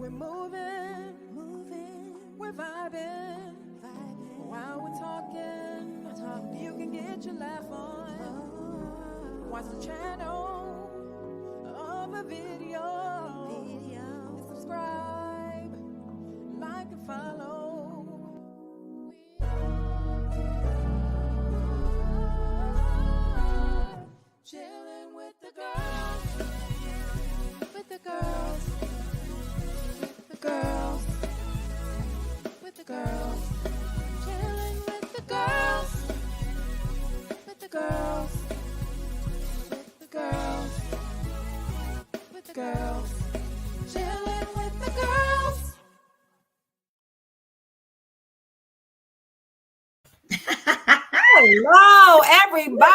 We're moving, we're vibing. While we're talking, you can get your laugh on. Watch the channel of a video. And subscribe, like and follow. Chillin' with the girls, with the girls, with the girls, with the girls. Chillin' with the girls, with the girls, with the girls, with the girls. Chillin' with the girls. Hello, everybody.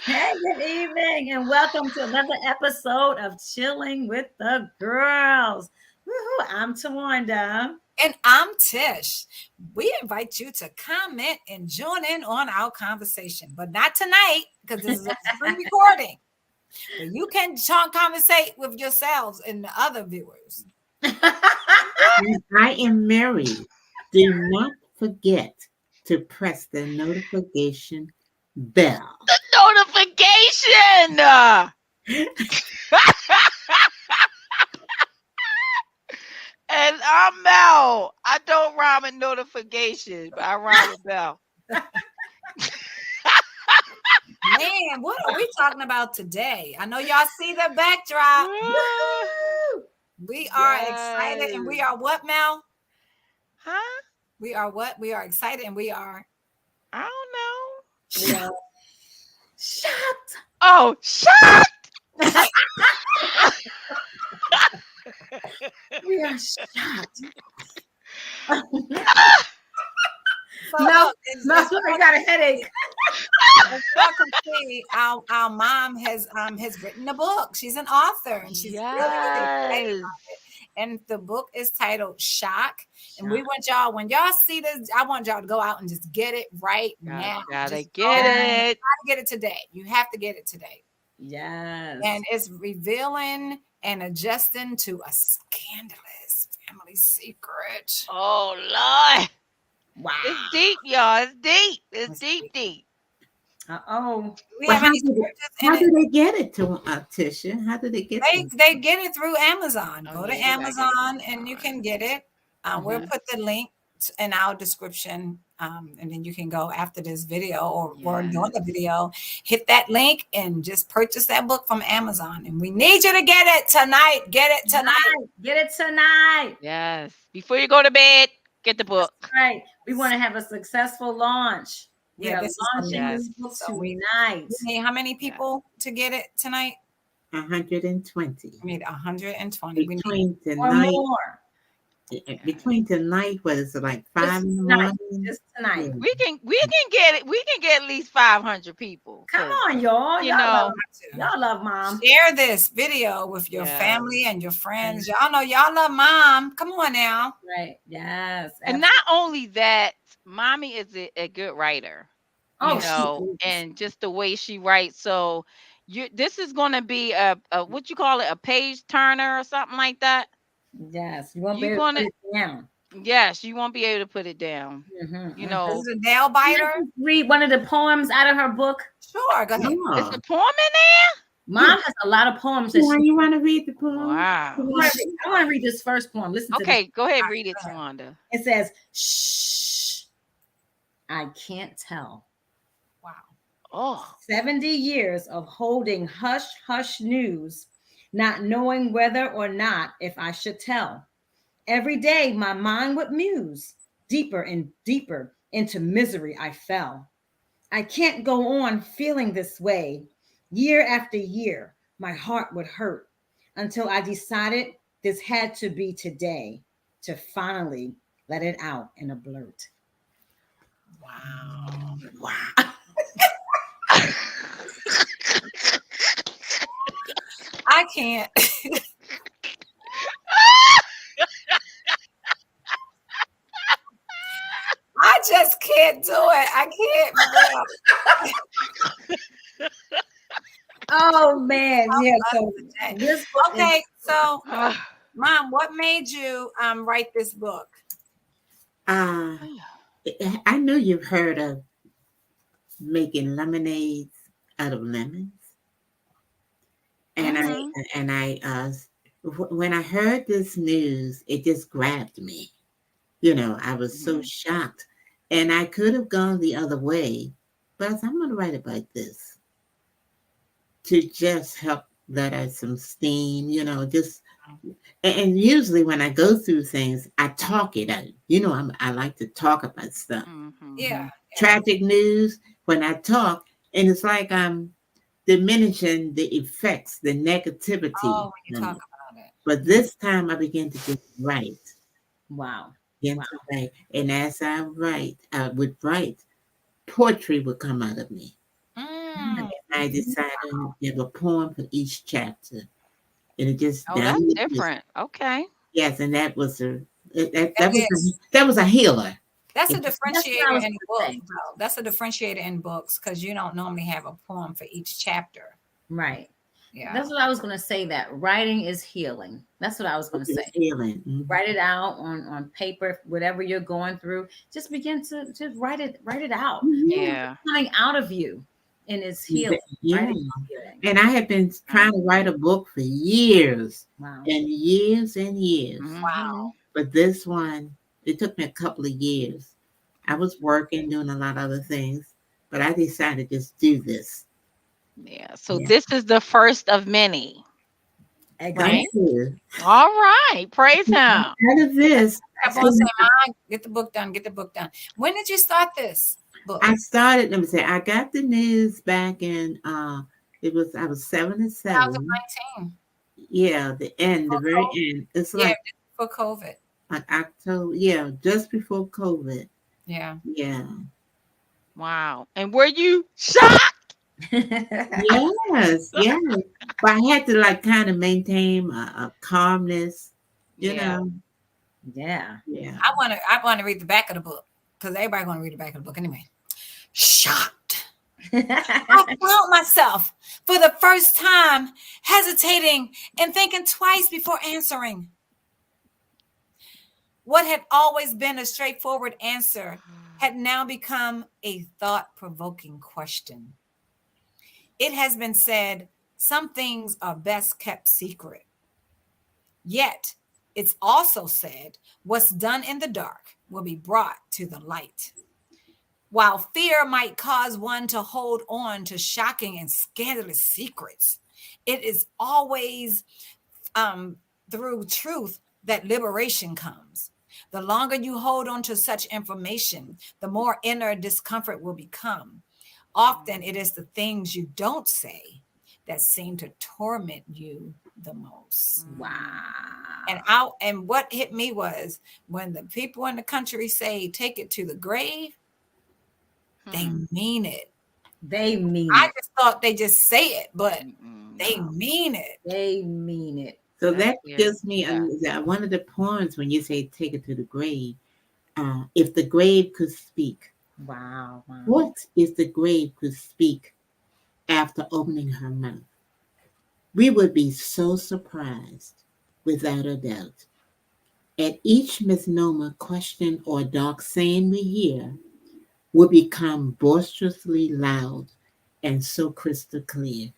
Hey, good evening, and welcome to another episode of Chilling with the Girls. Woo-hoo, I'm Tawanda. And I'm Tish. We invite you to comment and join in on our conversation, but not tonight because this is a free recording. But you can conversate with yourselves and the other viewers. I am married. Do not forget to press the notification bell. The notification. And I'm Mel. I don't rhyme with notification, but I rhyme with Bell. Man, what are we talking about today? I know y'all see the backdrop. We are excited and we are what, Mel? Huh? We are what? We are excited and we are. I don't know. We are Shut. Oh, shut! We are shocked. so, No, I got a headache. as y'all can see, our mom has written a book. She's an author and she's really excited about it. And the book is titled Shock. And we want y'all, when y'all see this, I want y'all to go out and just get it right now. Gotta Just get it. get it today. You have to get it today. Yes. And it's revealing and adjusting to a scandalous family secret. Oh, Lord. Wow. It's deep, y'all. It's deep. It's deep. Uh-oh. We Well, have any how do they get it to Tisha? How do they get it? They get it through Amazon. Oh, Go to yeah, Amazon and you can get it. We'll Mhm. put the link in our description, and then you can go after this video or during the video, hit that link and just purchase that book from Amazon. And we need you to get it tonight. Get it tonight. Get it tonight. Yes. Before you go to bed, get the book. Right. We want to have a successful launch. We Yeah, are this is launching yes. this book So we tonight. need how many people to get it tonight? 120. We need 120. We need Between Or tonight, more. between tonight, what is it, like 5 Just in the tonight. morning? Just tonight. Yeah. We can get it. We can get at least 500 people. Come on, y'all. You Y'all know. love mom. share this video with your Yes. family and your friends. Y'all know y'all love mom. Come on now. Right. Yes. And not only that, mommy is a good writer. Oh, You know, and just the way she writes. So this is going to be a what you call it, a page turner or something like that. yes. You won't be You able to gonna- put it down. Yes, you won't be able to put it down. Mhm, You mhm. know, This is a nail biter. Read one of the poems out of her book. Sure, go ahead. is Oh. the poem in Mom has a lot of poems. That Why she, you want to read the there? poem? Wow. I want to read this first poem. Listen to Okay, go ahead, read it, Tawanda. this. It says, "Shh, I can't tell. Wow. Oh, 70 years of holding hush, hush news, not knowing whether or not if I should tell. Every day my mind would muse, deeper and deeper into misery I fell. I can't go on feeling this way. Year after year, my heart would hurt until I decided this had to be today to finally let it out in a blurt." Wow. Wow. I can't. I just can't do it. I can't. Oh man, Help yeah. us So today. this book is Okay, so Ugh. Mom, what made you write this book? Uh, I know you've heard of making lemonades out of lemons, and Mhm. when I heard this news, it just grabbed me. You know, I was so Mhm. shocked, and I could have gone the other way, but I said, I'm going to write it like this to just help let out some steam. You know, just and usually when I go through things, I talk it out. You know, I like to talk about stuff. Mhm. Yeah, yeah. Tragic news when I talk, and it's like I'm diminishing the effects, the negativity Oh, when you from talk it. about it. But this time I began to just write, wow. begin Wow. to write. And as I would write, poetry would come out of me. Mm. And I decided to give a poem for each chapter. And it just Oh, down that's the list. different. Okay. Yes, and that was That is. that was a healer. That's a It- That's what I differentiator was in gonna books, say. though. That's a differentiator in books because you don't normally have a poem for each chapter. Right. Yeah. That's what I was gonna say. That writing is healing. That's what I was gonna It was say. healing. Write it out on paper, whatever you're going through. Just begin to just write it out. Mhm. Yeah. Coming out of you, and it's healing. Yeah. Writing is healing. And I had been trying to write a book for years Wow. and years and years. Mhm. But this one, it took me a couple of years. I was working, doing a lot of other things, but I decided to just do this. Yeah. So Yeah. this is the first of many, Thank right? Exactly. you. All right. Praise him. Out of this, Kept on saying, Mom, get the book done, get the book done. When did you start this book? I started, let me say, I got the news back in, I was 77. 2019. Yeah, the end, the Before very COVID. end. It's Yeah, like, before COVID. October, yeah, just before COVID. Yeah. Yeah. Wow. And were you shocked? Yes, yes. But I had to like kind of maintain a calmness, you Yeah. know. Yeah. Yeah. I want to read the back of the book because everybody going to read the back of the book anyway. Shocked. I found myself for the first time hesitating and thinking twice before answering. What had always been a straightforward answer had now become a thought provoking question. It has been said some things are best kept secret. Yet, it's also said what's done in the dark will be brought to the light. While fear might cause one to hold on to shocking and scandalous secrets, it is always through truth that liberation comes. The longer you hold on to such information, the more inner discomfort will become. Often it is the things you don't say that seem to torment you the most. Wow. And what hit me was when the people in the country say take it to the grave, they Hmm. mean it. They mean I it. just thought they just say it, but they No. mean it. They mean it. So That's that good. gives me Yeah. one of the poems when you say take it to the grave. If the grave could speak, Wow. Wow. what if the grave could speak after opening her mouth? We would be so surprised, without a doubt. At each misnomer, question, or dark saying we hear, will become boisterously loud and so crystal clear.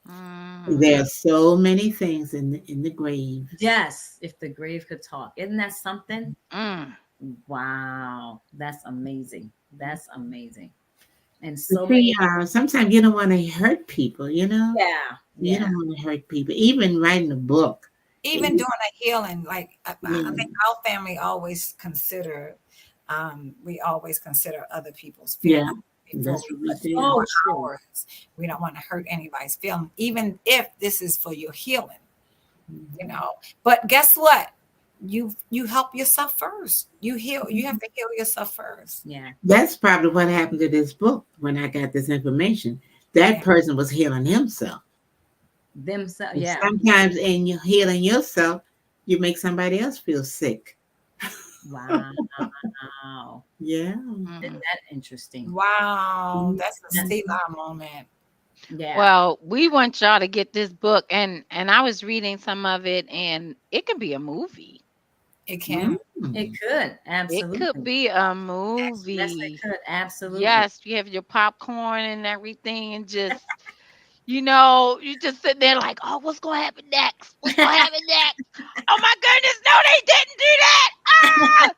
Mhm. There are so many things in the grave. Yes. If the grave could talk. Isn't that something? Mm. Wow. That's amazing. That's amazing. And You so see, many. sometimes you don't want to hurt people, you know? Yeah. You Yeah. don't want to hurt people. Even writing a book. Even doing a healing, like I Yeah, think our family always consider, we always consider other people's yeah, feelings before that's we what we put do. Oh, forth true. ours. We don't want to hurt anybody's feeling, even if this is for your healing, you know. But guess what? You help yourself first. You heal. You have to heal yourself first. Yeah. That's probably what happened to this book when I got this information. That Yeah. person was healing himself. Themselves. And Yeah. sometimes in you healing yourself, you make somebody else feel sick. Wow. Yeah. Isn't Mhm. that interesting? Wow, Mhm. that's a That's Selah moment. Yeah. Well, we want y'all to get this book, and I was reading some of it, and it can be a movie. It can. It could. It could Absolutely. be a Yes, movie. it could. Absolutely. Yes, you have your popcorn and everything, and just you just sit there like, oh, what's gonna happen next? What's gonna happen next? Oh my goodness, no, they didn't do that. Ah!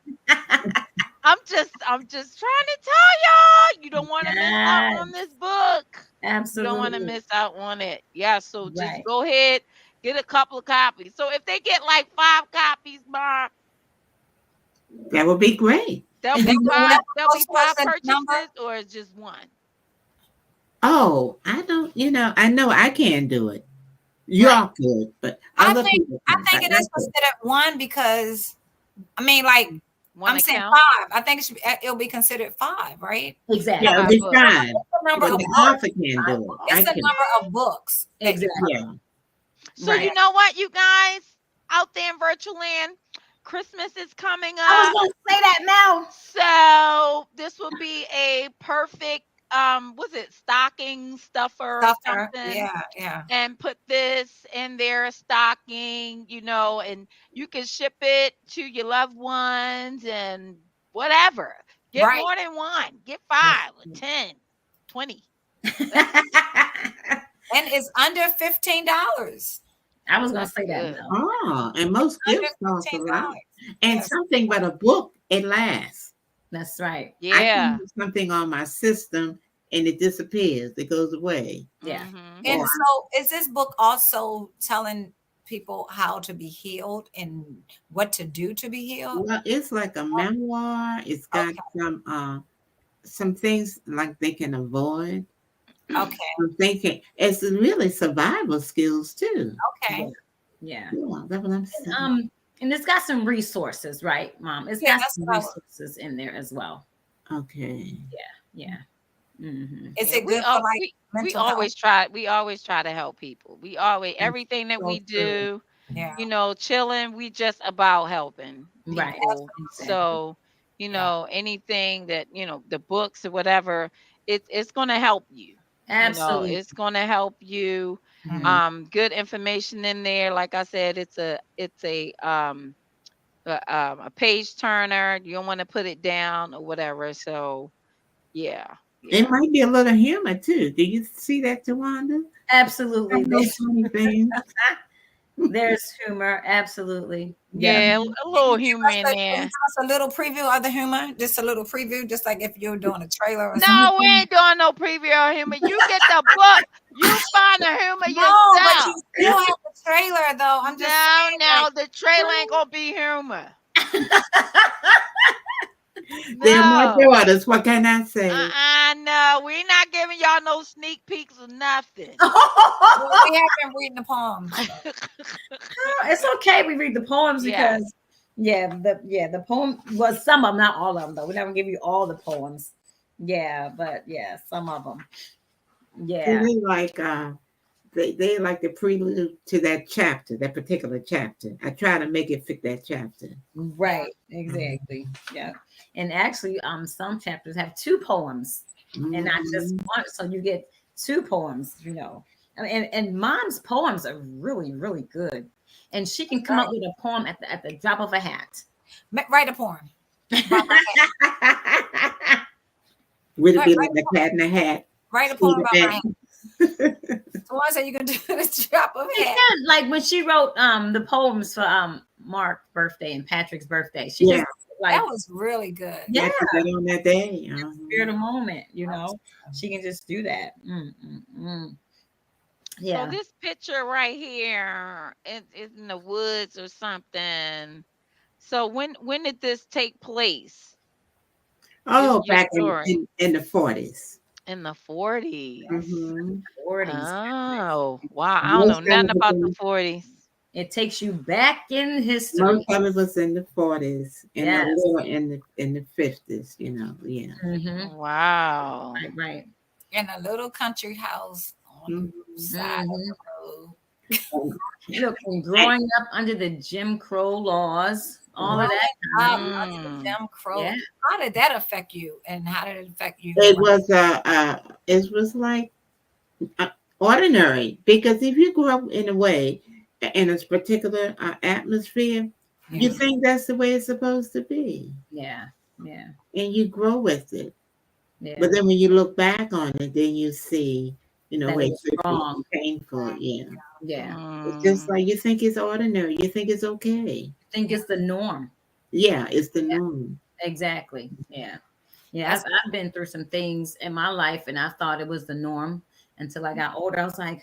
I'm just trying to tell y'all, you don't want to miss out Yes, on this book. You don't want to absolutely. miss out on it. Yeah, so just Right. go ahead, get a couple of copies. So if they get like 5 copies, Mom, That would be great. there'll And be then five, there'll be what's 5 the number? purchases, or it's just one. Oh, I don't, I know I can't do it. Right. Y'all could, but I other think people can, but it I is could. considered one because like One I'm saying account, 5. I think it'll be considered 5, right? Exactly. Yeah, it'll 5 be books. fine. It's the number But of the books. author can't do it. I It's the can. number of books that you Exactly. Yeah. So Right. you know what, you guys out there in virtual land, Christmas is coming I was up. gonna say that now. So this will be a perfect was it stocking stuffer or stuffer. something? Yeah. And put this in their stocking, and you can ship it to your loved ones and whatever. Get Right. more than one. Get 5 or 10, 20. Let's And it's under $15. I was gonna that's say that good. now. Oh, and most Under gifts cost a lot. $15. And Yes. something but a book, it lasts. That's right. I can Yeah. use something on my system and it disappears. It goes away. Yeah. Mhm. And Or so is this book also telling people how to be healed and what to do to be healed? well, it's like a memoir. It's got Okay. some things like they can avoid. Okay. Some thinking. It's really survival skills too. Okay. Yeah. Yeah, that's what I'm saying. And it's got some resources, right, Mom? It's Yeah, got that's some what I was. resources in there as well. Okay. Yeah. Mm-hmm. Is Yeah, it good for like we mental health? always try to help people. We always everything that So we true. do, Yeah. chilling, we just about helping Right. people. Exactly. So, Yeah. anything that, the books or whatever, it's gonna help you. Absolutely. It's gonna help you. Mhm. Good information in there. Like I said, it's a page turner. You don't want to put it down or whatever. So yeah. It might be a little humor too. Do you see that, Tawanda? Absolutely. Some of those funny things. There's humor. Absolutely. Yeah. Yeah, a little humor in Can you there. give us a little preview of the humor? Just a little preview, just like if you're doing a trailer or something. No, we ain't doing no preview of humor. You get the book. You find the humor No, but yourself. you still have the trailer though. I'm just saying, No, the trailer ain't gonna be humor. They're my No. daughters. What can I say? No, we not giving y'all no sneak peeks or nothing. well, we have been reading the poems. It's okay. We read the poems Yes. because the poem was some of them, not all of them though. We're not gonna give you all the poems. Yeah, but yeah, some of them. Yeah. They like they like the prelude to that chapter, that particular chapter. I try to make it fit that chapter. Right. Exactly. Yeah. And actually, some chapters have 2 poems and not just one. So you get 2 poems, and Mom's poems are really, really good. And she can come up with a poem at the drop of a hat. Write a poem. Would it be like the cat in the hat? Write a poem about my hand. So I said you can do the drop of a hat. Like when she wrote the poems for Mark's birthday and Patrick's birthday. She just that was really good. Yeah. On that day. Spirit of moment, she can just do that. Yeah. So this picture right here is in the woods or something. So when did this take place? Oh, Your back story. in the 40s. In the 40s. 40s. Oh, wow. I don't know nothing about the 40s. It takes you back in history. Most of it was in the 40s and Yes. a little in the 50s, Yeah. Mhm. Wow. Right. In a little country house on the side of the road. Look, and growing up under the Jim Crow laws, all of that. Jim Crow. Yeah. How did that affect you? And how did it affect you? It was like ordinary. Because if you grow up in a way, in a particular atmosphere, you Yeah. think that's the way it's supposed to be, Yeah. Yeah. and you grow with it. Yeah. But then when you look back on it, then you see, That where it it was could be wrong. painful. Yeah. Yeah. It's just Mm. like you think it's ordinary. You think it's okay. I think it's the norm. Yeah, it's the norm. Exactly. Yeah. Yeah. That's I've been through some things in my life and I thought it was the norm until I got older. I was like,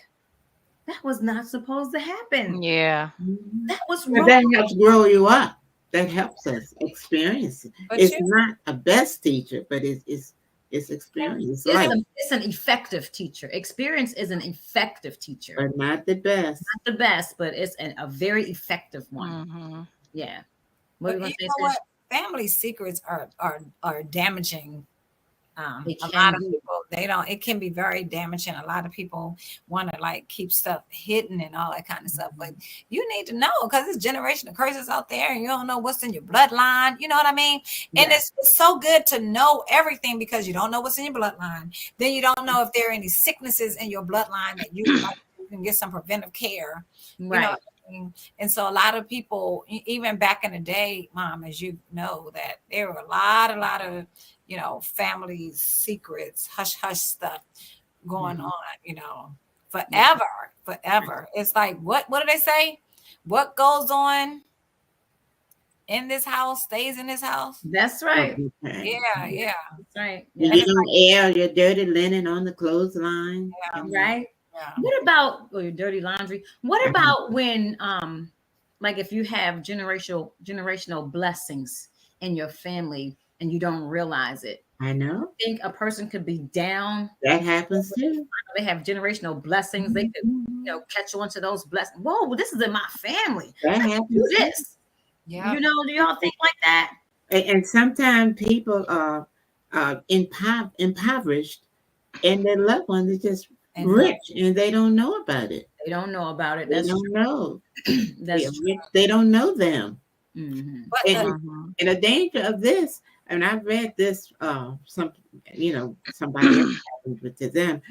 that was not supposed to happen. Yeah. Mhm. That was But wrong. that helps grow you up. That helps us experience it. but It's you not a best teacher, but it's experience, It's, life, it's an effective teacher. Experience is an effective teacher. but not the best. Not the best, but it's a very effective one. Mm-hmm. Yeah. What are but you you going to say, know sis? what? Family secrets are damaging. They A can lot of be. people, they don't, it can be very damaging. A lot of people want to like keep stuff hidden and all that kind of stuff, but you need to know because it's generational curses out there and you don't know what's in your bloodline. You know what I mean? And Yeah. it's so good to know everything because you don't know what's in your bloodline. Then you don't know if there are any sicknesses in your bloodline that you like, you can get some preventive care. You know Right. what I mean? And so a lot of people, even back in the day, Mom, as you know, that there were a lot of family secrets, hush hush stuff going Mhm. on, Yeah. forever. It's like what do they say? What goes on in this house stays in this house. That's right. Okay. Yeah, Yeah. yeah. That's right. And Yeah. And you it's don't like, air your dirty linen on the clothesline. yeah, Right. yeah. What about your dirty laundry? What Mhm. about when like if you have generational blessings in your family and you don't realize it? I know Think a person could be down, that happens too. they have generational blessings, they could, Mhm. catch on to those blessings. Whoa, this is in my family. That I can do happens too. this. Yeah. Do y'all think like that? And sometimes people are impoverished, and their loved ones are just And rich, and they don't know about it. They don't know about it. They That's don't know. true. They are That's true. rich. They don't know them. Hmm. but And the Mm-hmm. and the danger of this, and I've read this, somebody else happened to them.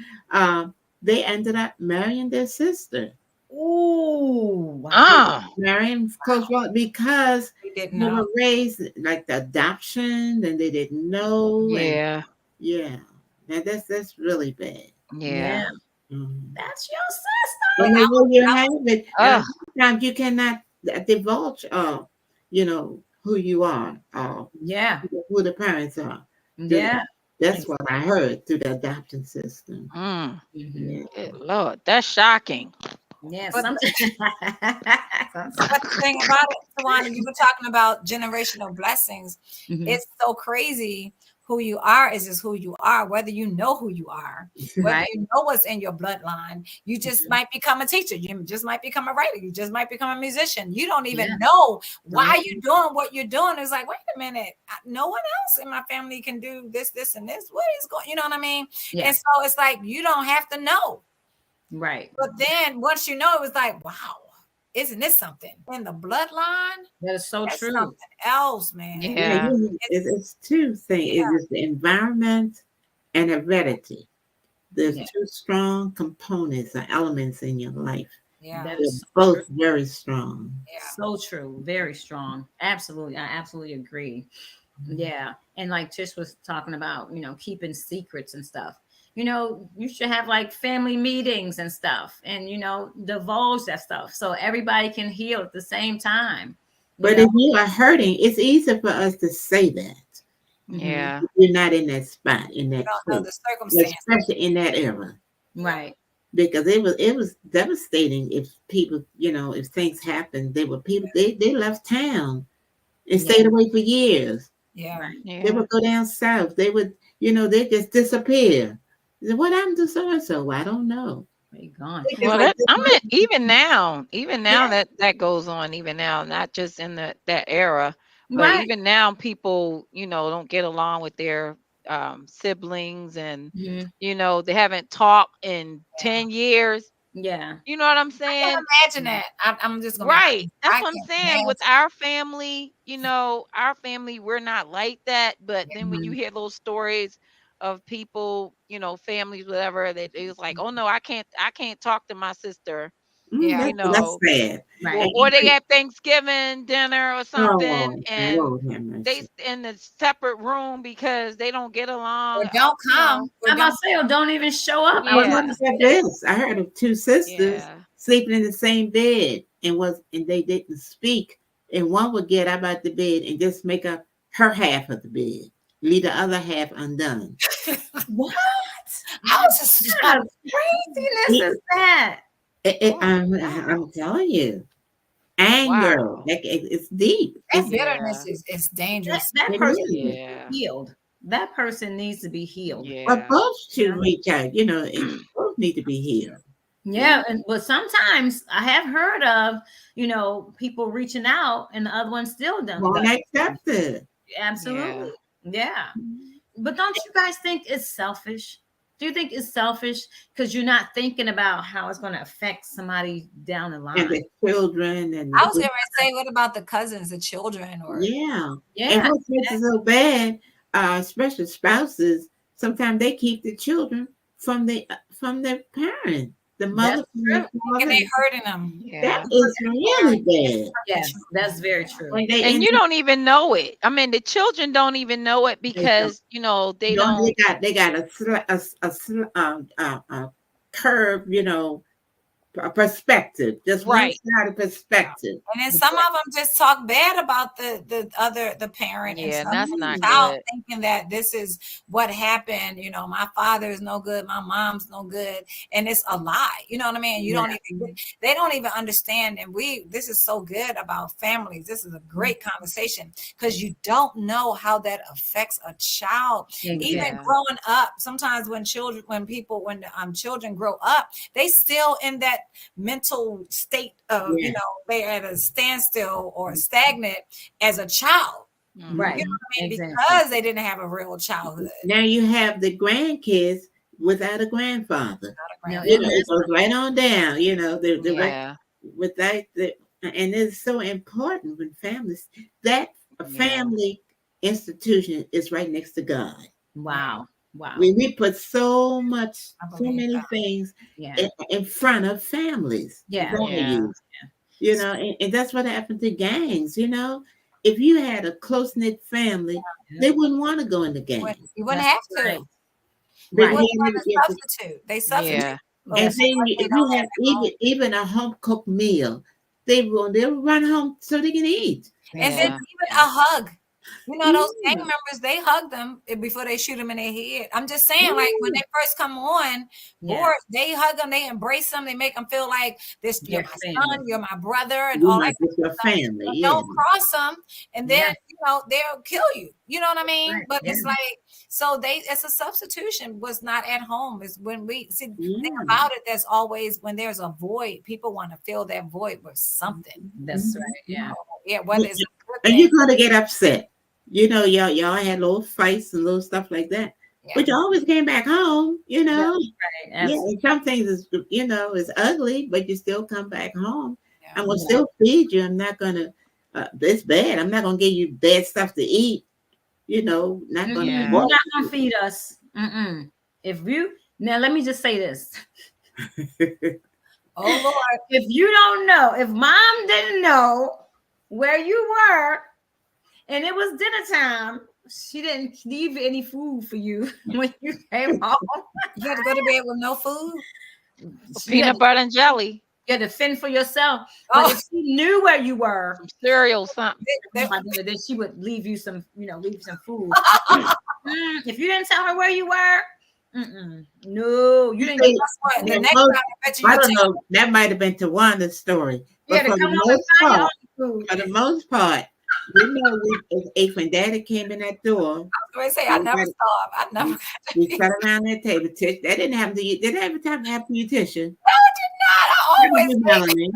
They ended up marrying their sister, Ooh, wow. Ah. marrying close because we didn't they know. were raised like the adoption, and they didn't know, and Yeah. yeah, that's really bad. Yeah. Yeah, Mhm. that's your But And sister. the way you I have it, and Oh. sometimes you cannot divulge, who you are, Yeah, who the parents are. Through yeah. That's what I Exactly. heard through the adoption system. Mm. Hmm. Yeah. Good Lord. That's shocking. Yeah, but sometimes. but the thing about it, Tawana, you were talking about generational blessings. Mhm. It's so crazy. Who you are is just who you are, whether you know who you are, whether Right. you know what's in your bloodline. You just Mhm. might become a teacher. You just might become a writer. You just might become a musician. You don't Yeah. even know Don't why know. you're doing what you're doing. It's like, wait a minute, no one else in my family can do this, this, and this. What is going? You know what I mean? Yeah. And so it's like you don't have to know. Right. But then once you know, it was like, wow, isn't this something in the bloodline? That is so That's true. something else, man. Yeah, Yeah. it's two things. Yeah, It is the environment and heredity. There's Yeah. two strong components or elements in your life. yeah, That They're is so true. both very strong. yeah. So true. Very strong. Absolutely. I absolutely agree. Yeah. And like Tish was talking about, keeping secrets and stuff. You should have like family meetings and stuff and, divulge that stuff so everybody can heal at the same time. You But know? if you are hurting, it's easy for us to say that. Hmm. Yeah. If you're not in that spot, in You that don't know the place, circumstances. especially in that era. Yeah, Right. Because it was devastating if people, if things happened, they left town and Yeah. stayed away for years. yeah. Right. They Yeah. would go down south. They would, they just disappear. What happened to so and so? I don't know. They gone. They just Well, like that I mean, even Yeah. now that goes on, even now, not just in that era, but Right. even now, people, don't get along with their siblings, and Hmm. they haven't talked in Yeah. 10 years. Yeah. You know what I'm I can't saying? imagine that. I'm just gonna be Right. honest. That's I what I'm can't saying. With imagine. our family, we're not like that. But then when you Mhm. hear those stories of people, families, whatever, that it was like, oh no, I can't talk to my sister, Yeah. you That's know, sad. Right. or they have Thanksgiving dinner or something, Oh, and Lord have they mercy. in a separate room because they don't get Or along. don't come. Or I'm about don't to say, or don't even show up. I was I about Yeah, to say this. I heard of two sisters yeah, sleeping in the same bed and they didn't speak. And one would get up out the bed and just make up her half of the bed, leave the other half undone. What I was just kind of craziness is that? I'm telling you, anger, wow, like it's deep. that It's bitterness yeah, is That, dangerous. that it person is. needs to yeah, be healed. That person needs to be healed. But yeah, both You should know? reach out, and both need to be healed. Yeah, and but sometimes I have heard of, people reaching out and the other one still don't. Won't accept it. yeah. Absolutely. Yeah. But don't you guys think it's selfish? Do you think it's selfish because you're not thinking about how it's going to affect somebody down the And line? the children and I was going to say, what about the cousins, the children, or yeah. And Yeah. what makes it so bad, especially spouses, sometimes they keep the children from their parent, the That's mother from the true. and father. they hurting them? That Yeah. is really bad. Yes, that's very true. When they And end you up, don't even know it. I mean, the children don't even know it they don't. because, they No, don't. they got a curve, a perspective, just one Right. side of perspective. And then some of them just talk bad about the parent and Yeah, and stuff, that's and the not child good. thinking that this is what happened. My father is no good, my mom's no good, and it's a lie. You know what I mean? You Yeah. don't even they don't even understand. And this is so good about families. This is a great conversation because you don't know how that affects a child. Even Yeah. growing up, sometimes when children grow up, they still in that mental state of, Yeah. they're at a standstill or stagnant as a child. Right. You know what I mean? Exactly. Because they didn't have a real childhood. Now you have the grandkids without a grandfather. No, It goes right on down. The right Yeah. with that, and it's so important when families that a Yeah. family institution is right next to God. wow. Wow. We put so I believe many that. things Yeah. in front of families. Yeah. Yeah. And that's what happened to gangs. If you had a close knit family, Yeah. they wouldn't want to go in the gang. You wouldn't That's have to. right. They Right. wouldn't Then have you to get substitute. They substitute. Yeah. and for then what if they you don't have have at home. even a home cooked meal, they'll run home so they can eat. And then Yeah. even a hug. Those gang Yeah. members, they hug them before they shoot them in their head. I'm just saying, like when they first come on Yeah. board, they hug them, they embrace them, they make them feel like this. You're Their my family. son, you're my brother, and You all might that. get your family. But Yeah. don't cross them, and then Yeah. they'll kill you. You know what I mean? Right. But Yeah. it's like it's a substitution. Was not at home. Is when we see think Yeah. about it. There's always when there's a void, people want to fill that void with something. That's right. Yeah. Yeah, whether it's a good And thing. you're gonna get upset. Y'all had little fights and little stuff like that. Yeah. But you always came back home, Right. Yeah, Absolutely. and some things is ugly, but you still come back home. Yeah. I'm gonna still feed you. I'm not gonna it's bad. I'm not gonna give you bad stuff to eat, not gonna Yeah. You're not gonna feed us. If you now, let me just say this: Oh Lord. if you don't know, if mom didn't know where you were, and it was dinner time, she didn't leave any food for you when you came home. You had to go to bed with no food. Peanut butter and jelly, You had to fend for yourself. But Oh, if she knew where you were, some cereal, something. they- then she would leave you some, leave some food. If you didn't tell her where you were, no, you didn't. See, guess what? The Yeah, next most- time I bet you I you'll don't take know. That might have been Tawanda's story, You had but to come home and find your own food. for the most part, when Daddy came in that door, I say I never starved. I never we sat around that table. That didn't happen to you. Did it ever time to happen to you, Tisha? I always Melanie.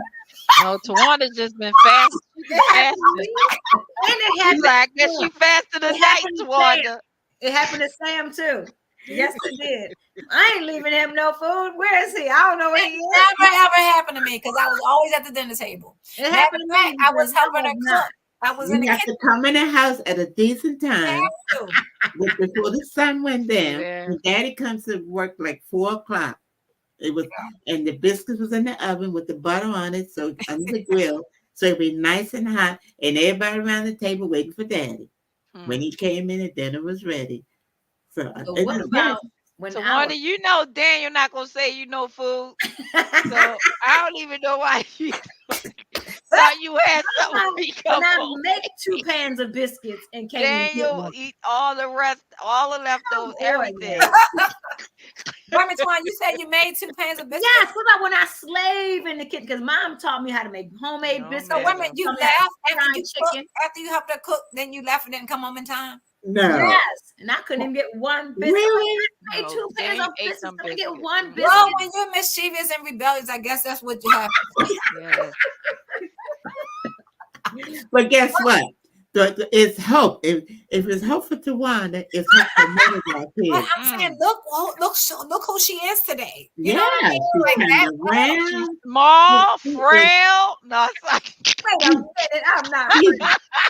No, Tawanda's just been fasting. And it She's like, I guess Sam. she fasted a It night, happened to Tawanda. It happened to Sam too. Yes, it did. I ain't leaving him no food. Where is he? I don't know where he is. never ever happened to me because I was always at the dinner table. It Matter happened of to me. fact, I was because helping her was not. cook. I was in You the have kitchen. to come in the house at a decent time too. before the sun went down. Yeah. And Daddy comes to work like 4 o'clock. It was, and the biscuits was in the oven with the butter on it, so under the grill, so it'd be nice and hot, and everybody around the table waiting for Daddy. When he came in, and dinner was ready. So But what about when So our Wanda, you know Daniel not gonna say you know food. So I don't even know why you thought you had something when you when come I home. make 2 pans of biscuits and can't even get Daniel one. eat all the rest, all the leftovers, on, everything. Women, Twan, you said you made 2 pans of biscuits. Yes, what about when I slave in the kitchen? Because Mom taught me how to make homemade No biscuits. So women, you Taught me left how to after fry you chicken. cooked, after you helped her cook, then you left and didn't come home in time. No. Yes, and I couldn't even get one biscuit. Really? I made No, 2 pans Daniel of ate biscuits. them Let me get biscuits. one Mhm. biscuit. Well, when you're mischievous and rebellious, I guess that's what you have. Yes. But guess what? It's hope. If it's hope for Tawanda, it's hope for many of our But kids. I'm saying, look who she is today. You know Yeah, what I mean? she Like that. turned around. Small, She is- frail. No, it's like Wait a minute, I'm not.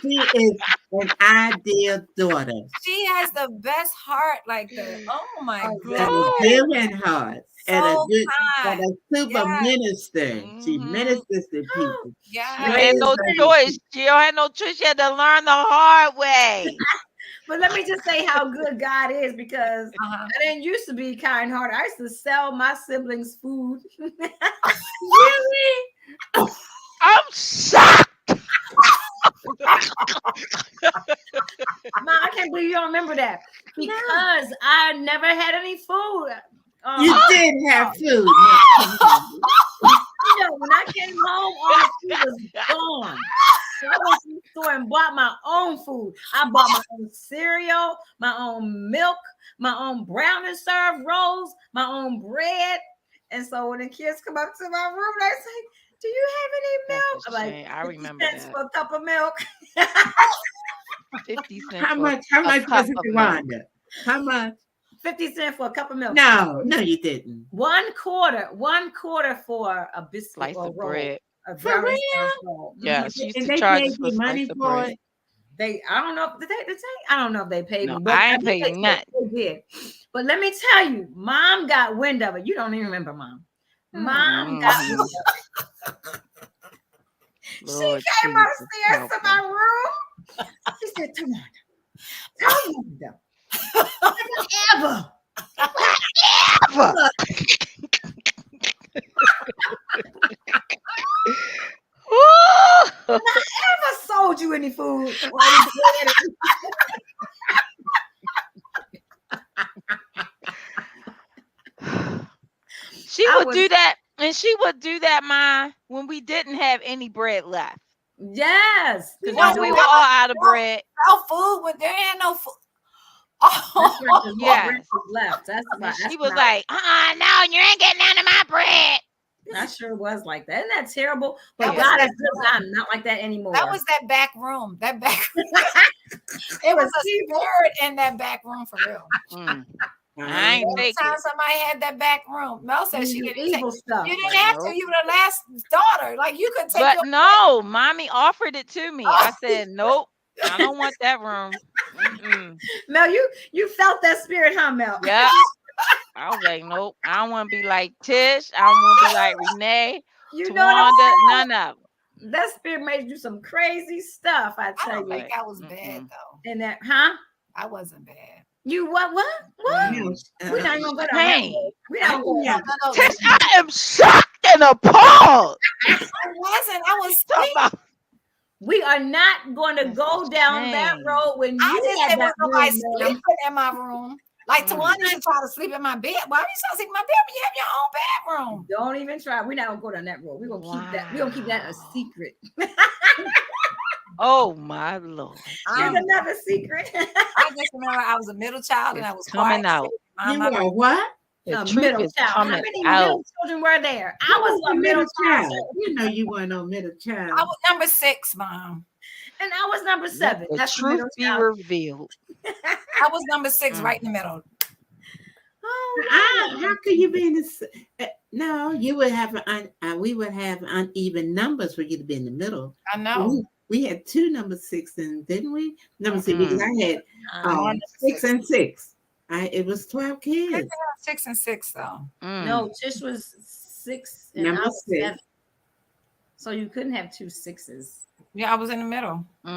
She is an ideal daughter. She has the best heart. Like the oh my And goodness, a giving heart. And a so good kind. and a super Yes. minister. She Mhm. ministers to people. Yeah. you had no choice. She don't have no choice. She had to learn the hard way. But let me just say how good God is, because Uh-huh. I didn't used to be kind-hearted. I used to sell my siblings food. Really? I'm shocked. Mom, I can't believe you don't remember that, because I never had any food. You did have food. You know, when I came home, all the food was gone. So I went to the store and bought my own food. I bought my own cereal, my own milk, my own brown and serve rolls, my own bread. And so when the kids come up to my room, they say, "Do you have any milk?" That's a I'm like, shame. I 50 remember cents that. for a cup of milk. 50 cents. How for much a was cup it, of milk. Rhonda? How much? 50 cents for a cup of milk. No, you didn't. 1/4 for a biscuit Slice or of roll. bread. A For brown and real? serve roll. Yeah, she used And to they charge paid us for a you money slice of for bread. it? I don't know if I don't know if they paid No, me, but I ain't know paid nothing. they did. But let me tell you, Mom got wind of it. You don't even remember Mom. Mom got wind of it. Lord She came Jesus, upstairs help to us. my room. She said, tell me ever. Woo! Ever sold you any food or any bread? She I would was- do that, and she would do that, Ma, when we didn't have any bread left. Yes. You When know, we were all out of bread. no food when there ain't no food. That's right, 'cause Yes. bread was left. That's why. And she that's was why like, no, you ain't getting none of my bread. I sure was like that. Isn't that terrible? But That was God that is good. I'm not like that anymore. That was that back room. That back room. It was a spirit in that back room for real. I ain't Every take time it. somebody had that back room, Mel said she You didn't take evil stuff. You didn't have to. You were the last daughter. Like you could take But your no, Mommy offered it to me. I said, nope, I don't want that room. Mm-mm. Mel, you felt that spirit, huh, Mel? Yeah. I was like, nope, I don't want to be like Tish. I don't want to be like Renee. You know what I'm Tawanda, saying? none of them. That spirit made you some crazy stuff. I I tell don't you. think I was bad though. And that, huh? I wasn't bad. You what? Mm. We're not gonna go down that Dang. road. We're not gonna go down. No, Tish, I am shocked and appalled. I wasn't. I was Talking sleeping. about- We are not going to That's go a down that shame. road when I you just had said that was nobody room, ma'am. sleeping in my room. Like Tawanda used to try to sleep in my bed. Why are you trying to sleep in my bed when you have your own bedroom? Don't even try. We're not gonna go down that road. We're gonna keep that. We're gonna keep that a Wow. secret. Oh my Lord. Here's another secret. I just remember I was a middle child and I was coming quiet. out. You were what? The A truth middle is child. How coming many out. middle children were there? I was a middle child, You know you weren't no middle child. I was number 6, Mom. and I was number 7. The That's the truth middle be child. revealed. I was number 6, right in the middle. Oh, How could you be in this? No, you would have we would have uneven numbers for you to be in the middle. I know. We had 2 number 6, and didn't we? Number 6 because I had One 6 6. and 6. It was 12 kids. 6 and 6 though. No, Tish was 6 and I Number was 6. 7. So you couldn't have 2 6s. Yeah, I was in the middle. We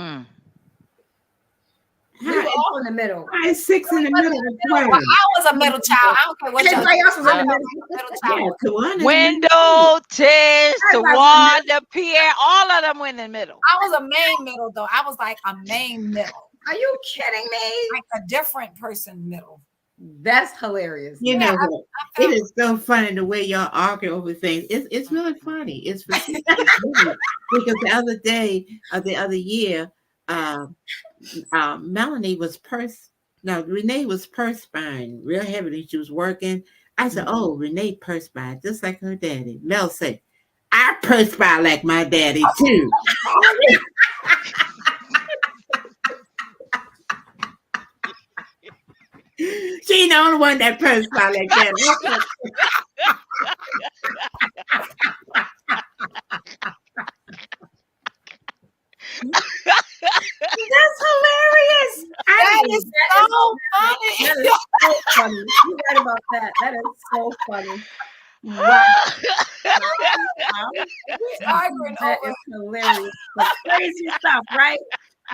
were all in the middle. I 6 in the middle of 12. Well, I was a middle child. I don't care what y'all Everybody else was in the middle. middle Yeah, child. Tawana. Wendell, Tish, Tawanda, Pierre, all of them went in the middle. I was a main middle though. I was like a main middle. Are you kidding me? Like a different person middle. That's hilarious. You know what? It is so funny the way y'all argue over things. It's really funny. It's really, because the other day, the other year, Melanie was Renee was perspiring real heavily. She was working. I said, "Oh, Renee perspired just like her daddy." Mel said, "I perspire like my daddy too." She ain't the only one that perspired like that. That's hilarious. That is so funny. That is so funny. You're right about that. That is so funny. Wow. Arguing That over is hilarious. Like crazy stuff, right?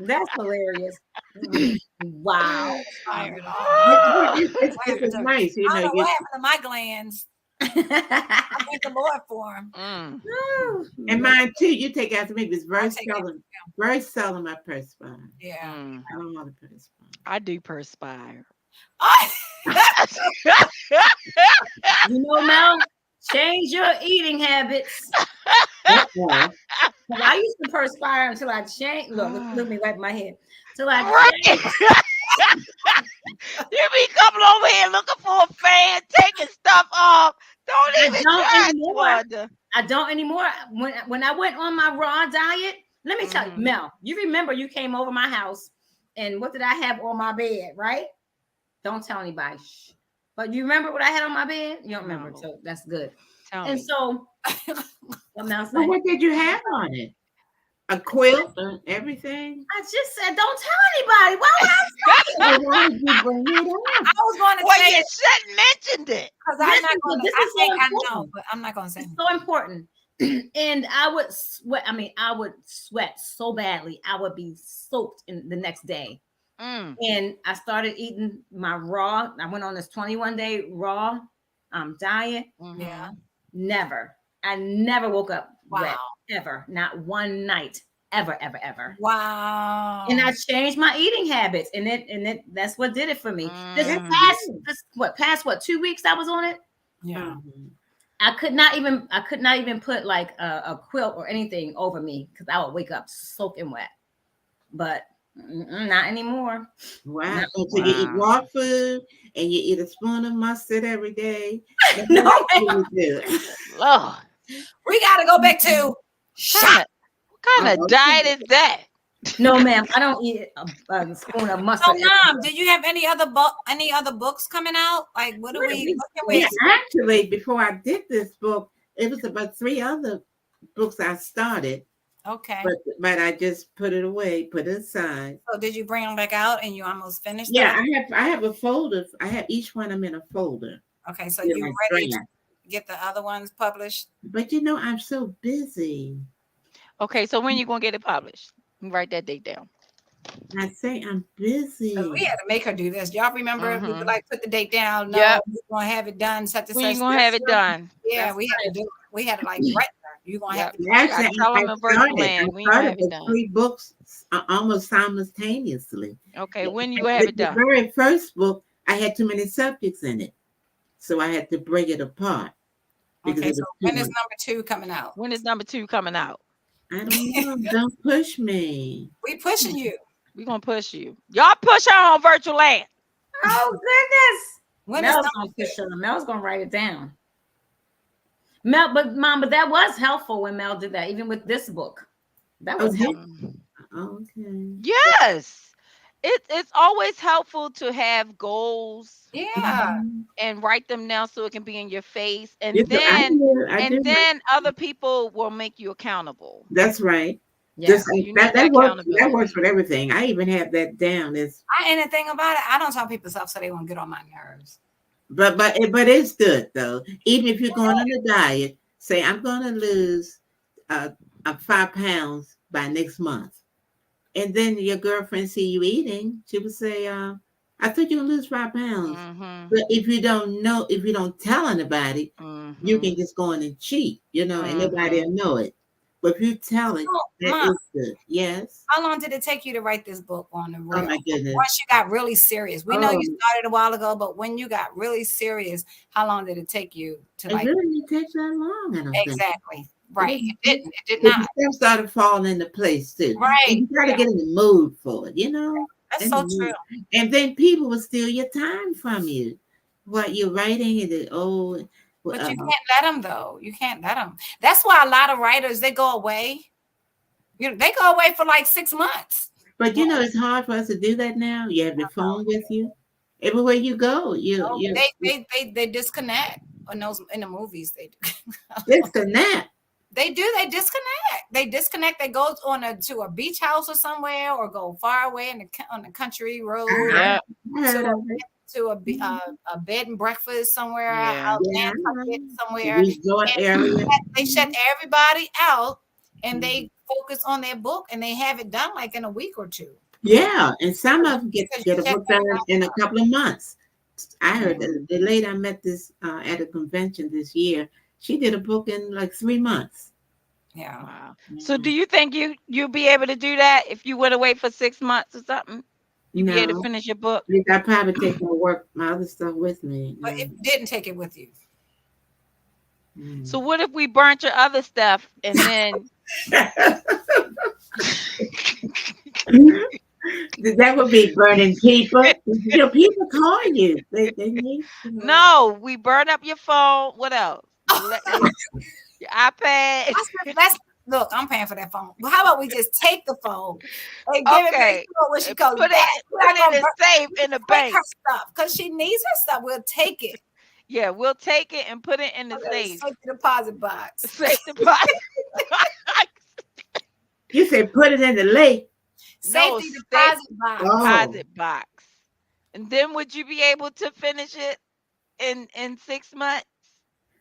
That's hilarious. Wow. fired off. It's nice, you I don't know know. what happened to my glands. I thank the Lord for them. And mine too. You take after me because very seldom I perspire. Yeah. I don't want to perspire. I do perspire. You know, Mel, change your eating habits. I used to perspire until I changed. Look me right in my head. Till I changed. You be coming over here looking for a fan, taking stuff off. Don't even try, Wanda. I don't anymore. When I went on my raw diet, let me tell you, Mel, you remember you came over my house and what did I have on my bed, right? Don't tell anybody. Shh. But you remember what I had on my bed? You don't remember, so that's good. Tell and me. so, well, what did you have on it? A quilt and everything? I just said, don't tell anybody. Why would I say it? Why did you bring it up? I was going to Well, say you shouldn't mentioned it. because I'm not going to. This I is think so I know, important. but I'm not going to say. It's so important. And I would sweat. I mean, I would sweat so badly. I would be soaked in the next day. And I started eating my raw. I went on this 21-day raw diet. Yeah. I never woke up Wow. wet, ever. Not one night. Ever. Wow. And I changed my eating habits. And that's what did it for me. This past 2 weeks I was on it. Yeah. I could not even put like a quilt or anything over me because I would wake up soaking wet. But not anymore. Wow. So you eat raw food and you eat a spoon of mustard every day. No, Lord. We got to go back to shot. What kind of diet is that? No, ma'am. I don't eat a spoon of mustard. So, Mom, do you have any other books coming out? Like, what can we actually, before I did this book, it was about 3 other books I started. Okay. But I just put it away, put it aside. So did you bring them back out and you almost finished? Yeah, I have a folder. I have each one of them in a folder. Okay, so you're ready to get the other ones published? But you know, I'm so busy. Okay, so when you gonna get it published? Write that date down. I say I'm busy. We had to make her do this. Y'all remember? We would like put the date down. No, we're gonna have it done. When you gonna have it done? Yeah, we had to do it. We had to like write her. You gonna have to actually, tell them a virtual land. When you gonna have it the done? 3 books almost simultaneously. Okay, when you gonna have it done? The very first book, I had too many subjects in it, so I had to break it apart. Okay, so when is number 2 coming out? When is number 2 coming out? I don't know. Don't push me. We pushing you. We gonna push you. Y'all push her on virtual land. Oh goodness. Mel's gonna push her. Mel's gonna write it down. Mel, but that was helpful when Mel did that, even with this book. That was helpful. Okay. Yes. It's always helpful to have goals. Yeah. And write them down so it can be in your face. And Yes, then I do. then other people will make you accountable. That's right. Yeah, Just you need that works. That accountability. works with everything. I even have that down. And the thing about it, I don't tell people stuff so they won't get on my nerves. But it's good though. Even if you're going on a diet, say I'm going to lose uh, 5 pounds by next month, and then your girlfriend see you eating, she would say, "I thought you were gonna lose 5 pounds." Mm-hmm. But if you don't know, if you don't tell anybody, you Mm-hmm. can just go in and cheat, and nobody Mm-hmm. will know it. But if you tell it, So, that Mom, is good. Yes. how long did it take you to write this book on the Oh real? my goodness. Once you got really serious, we know you Oh, started a while ago, but when you got really serious, how long did it take you to it like really didn't take that long. I don't think. exactly? It Right. didn't. It didn't. It did But not. the stuff started falling into place too. And Right. you got to Yeah. get in the mood for it, That's in the so true. mood. And then people will steal your time from you. What you're writing, and But you uh, can't let them though. You can't let them. That's why a lot of writers they go away. They go away for like 6 months. but it's hard for us to do that now. You have your phone with you. Everywhere you go, No, you they disconnect on those in the movies. They do. disconnect. They do. They disconnect. They disconnect. They go to a beach house or somewhere, or go far away on the country road, or Yeah. I heard to of it. a bed and breakfast somewhere Yeah. out Yeah, I Nantucket know. The somewhere. resort And area. they shut everybody out, and Mhm. they focus on their book, and they have it done like in a week or two. Yeah, and some of them Because get a you shut book done in a couple of months. I heard Mm. that the lady I met this at a convention this year, she did a book in like 3 months. yeah. Wow. So Yeah. do you think you'll be able to do that if you went away for 6 months or something? You be able to No, finish your book? I probably take my other stuff with me. But if you didn't take it with you, So Mm. what if we burnt your other stuff and then That would be burning people. People call you. They need to know. no, we burn up your phone. What else? Your iPad. that's look. I'm paying for that phone. Well, how about we just take the phone and give it back Okay. to her when she And comes put back? it We're put not it gonna in safe in the take her bank. stuff because she needs her stuff. We'll take it. Yeah, we'll take it and put it in the Okay, safe. safety deposit box. Safe deposit. You say put it in the lake. No, Safety safe deposit box. Oh, deposit box. And then would you be able to finish it in 6 months?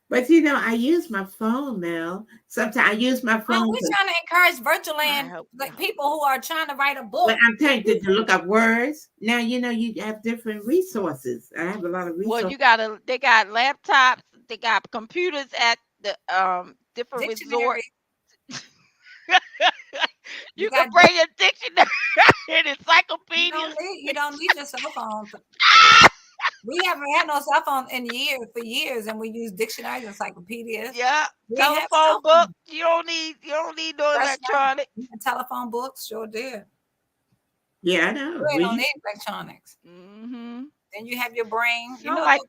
but I use my phone now. Sometimes I use my Well, phone we're trying to encourage virtual I land, hope like not. people who are trying to write a when book. I'm telling you to look up words. Now you have different resources. I have a lot of Well, resources. they got laptops, they got computers at the different resorts. Dictionary. You You can got bring a dictionary and you encyclopedia. don't need your cell phone. We haven't had no cell phone for years, and we use dictionaries, encyclopedias. Yeah, We didn't have telephone cell book. phones. You don't need no That's right. electronic. And telephone books sure did. Yeah, I know. We don't need electronics. Hmm. Then you have your brain. Sound like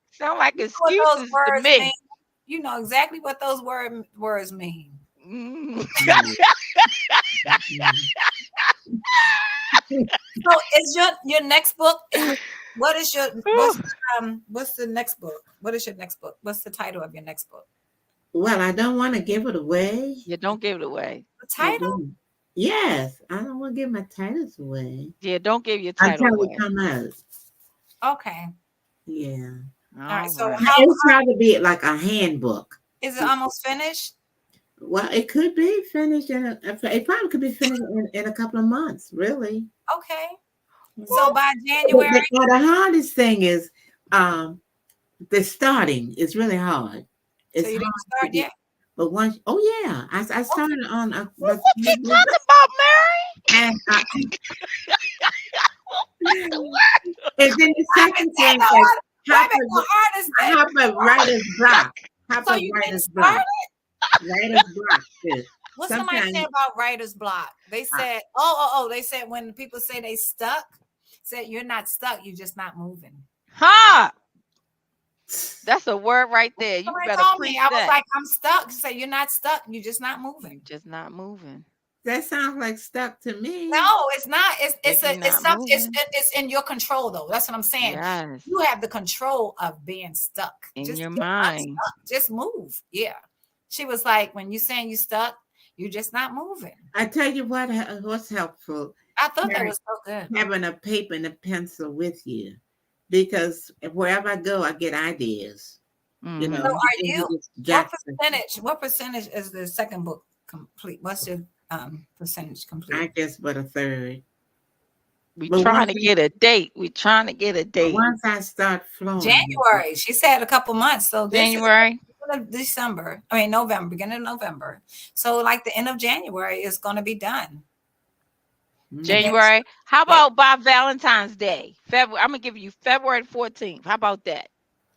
You know what those excuses to words mean. me. You know exactly what those words mean. Mm. So is your next book? What is your what's the next book? What is your next book? What's the title of your next book? Well, I don't want to give it away. Yeah, don't give it away. The I title? don't. Yes, I don't want to give my titles away Yeah, don't give your title until we away. come out. Okay. Yeah, All right. All So right. how it's trying to be like a handbook. is it almost finished? Well, it could be finished it probably could be finished in a couple of months, really. Okay. So by But January, the hardest thing is the starting is really hard. so It's you didn't hard to start get, yet? but once, oh yeah, I started on What you talking about, Mary? and and then the second Say thing no, is wait a minute, the hardest thing. how about writer's block? How So about you didn't writer's start block? Writer's block too. What somebody Sometimes said about writer's block? They said, they said when people say they stuck, said you're not stuck, you're just not moving. Huh? That's a word right there. You Somebody better told preach me, I was that. like, I'm stuck. She said, you're not stuck, you're just not You're moving. just not moving. that sounds like stuck to me. No, it's not. It's If you're not something. moving. It's in your control though. That's what I'm saying. Yes. You have the control of being stuck. In Just your get mind. unstuck. Just move. Yeah. She was like, when you saying you stuck, You're just not moving. I tell you what's helpful, I thought that having was so good. having a paper and a pencil with you, because wherever I go, I get ideas. You So know, Mhm. are and you you, just jot stuff. what percentage is the second book complete? What's your percentage complete? I guess but a third. We But trying to get a date. We trying to get a date. once I start flowing, January. She said a couple months. So this is January. December. I mean November, beginning of November. So like the end of January is going to be done. And then January. How yeah. about by Valentine's Day? February. I'm gonna give you February 14th. How about that?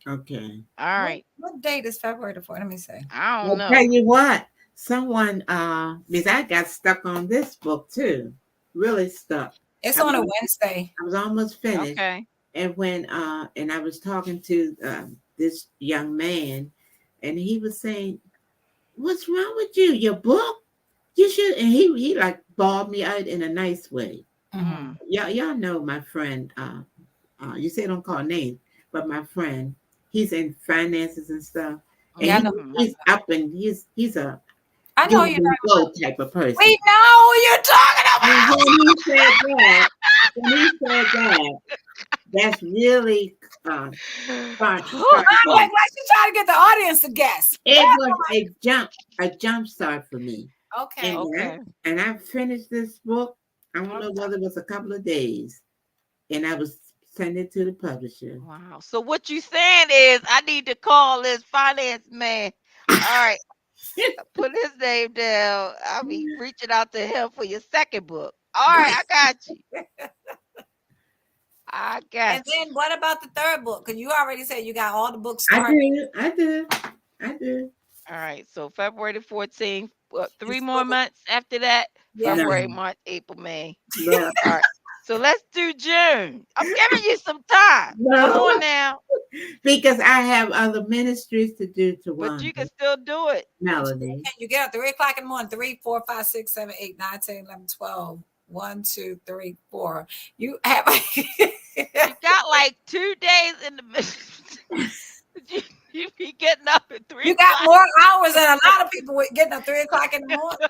okay. All What, right. what date is February the 4th? Let me see. I don't I'll tell know. you what, someone, because I got stuck on this book too, really stuck. It's I on a was, Wednesday. I was almost finished, Okay. and when and I was talking to this young man, and he was saying, "What's wrong with you? Your book? You should." And he like bawled me out in a nice way. Mhm. Mm. Y'all know my friend. You say don't call names, but my friend, he's in finances and stuff, and Yeah, I know. Mhm. he's up and he's a I know give you're and talking go type of person. We know who you're talking And about. when he said that, that's really start I'm for like, me. let's just try to get the audience to guess. It was a jump start for me. Okay. And Okay. I finished this book. I don't know Okay. whether it was a couple of days, and I was sending it to the publisher. Wow. So what you saying is I need to call this finance man. All right. Put his name down. I'll be reaching out to him for your second book. All right, I got you. I And got you. then what about the third book? Because you already said you got all the books I started. do, I do, I do. All right. So February the 14th. What, three It's more for the- months after that? Yeah. February, No, March, April, May. no, All right. So let's do June. I'm giving you some time. Come no, on now. because I have other ministries to do to But one you can still do it. Melody. You get up 3 o'clock in the morning, 3, 4, 5, 6, 7, 8, 9, 10, 11, 12. 1, 2, 3, 4. You have You got like 2 days in the middle. You be getting up at three you got o'clock. more hours than a lot of people with getting up 3 o'clock in the morning.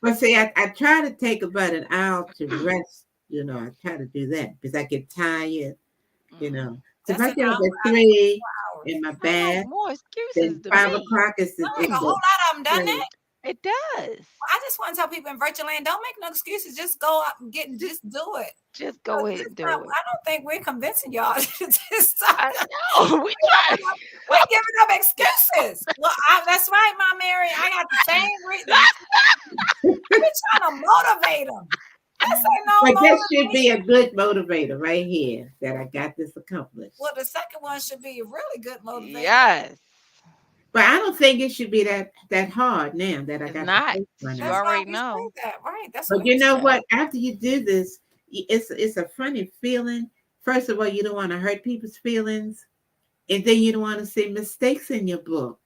But see, I try to take about an hour to rest. You know, I try to do that because I get tired. You know, so if That's I an get up hour, at 3 hours. in my Sound like bath, more excuses then to 5 o'clock me. is the Sound like a whole end. lot of them done that. It does. I just want to tell people in virtual land, don't make no excuses. Just go out and just do it. Just go ahead and do it. I don't think we're convincing y'all to stop. I know. We try. We're giving them excuses. Well, that's right, my Mary. I got the same reason. We're trying to motivate them. This ain't no But this motivation. should be a good motivator right here that I got this accomplished. Well, the second one should be a really good motivator. Yes. But I don't think it should be that hard now that I It's got not. the first one You That's out. why already we know. say that, right? That's But what you we know say. what? After you do this, it's a funny feeling. First of all, you don't want to hurt people's feelings, and then you don't want to see mistakes in your book.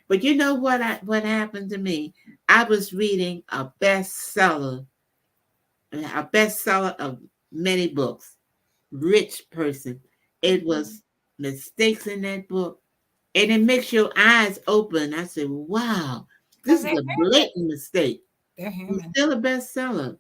But you know what happened to me? I was reading a bestseller of many books, Rich Person. It was mistakes in that book, and it makes your eyes open. I said, "Wow, this Because is a blatant mistake." they're It's human. still a bestseller.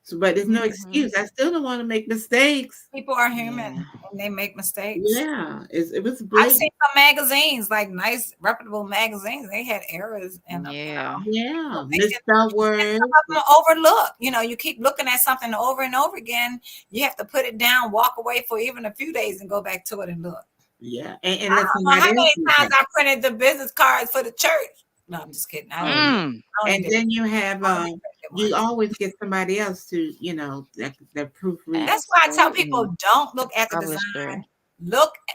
So, but there's no excuse. I still don't want to make mistakes. People are human Yeah. and they make mistakes. Yeah, it was I've blatant. seen some magazines, like nice, reputable magazines. They had errors in them. Yeah. Yeah, They misspelled some words. of them overlook. You keep looking at something over and over again. You have to put it down, walk away for even a few days, and go back to it and look. Yeah, and I let don't know somebody how else many do times that. I printed the business cards for the church. No, I'm just kidding. I don't, Mm. I don't And need to. then you have I don't need to get you one. always get somebody else to that proofread. That's why I tell Absolutely. people don't look at the Publisher. design.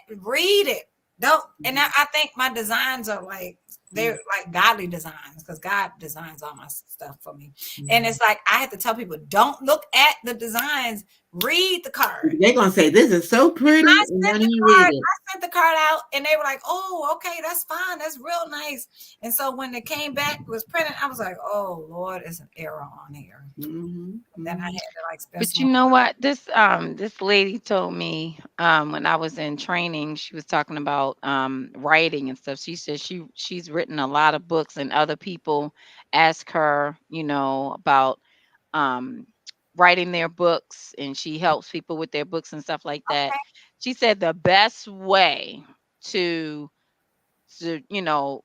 Read it. Don't. And I think my designs are like they're like godly designs because God designs all my stuff for me. And it's like I have to tell people don't look at the designs. Read the card. They're gonna say this is so pretty, I and sent then the you card. read it. I sent the card out, and they were like, "Oh, okay, that's fine. That's real nice." And so when it came back, it was printed. I was like, "Oh Lord, it's an error on here." Mm-hmm. And then I had to like spend But some you more. know what? This lady told me when I was in training, she was talking about writing and stuff. She said she's written a lot of books and other people ask her, about um, writing their books, and she helps people with their books and stuff like that. Okay. She said the best way to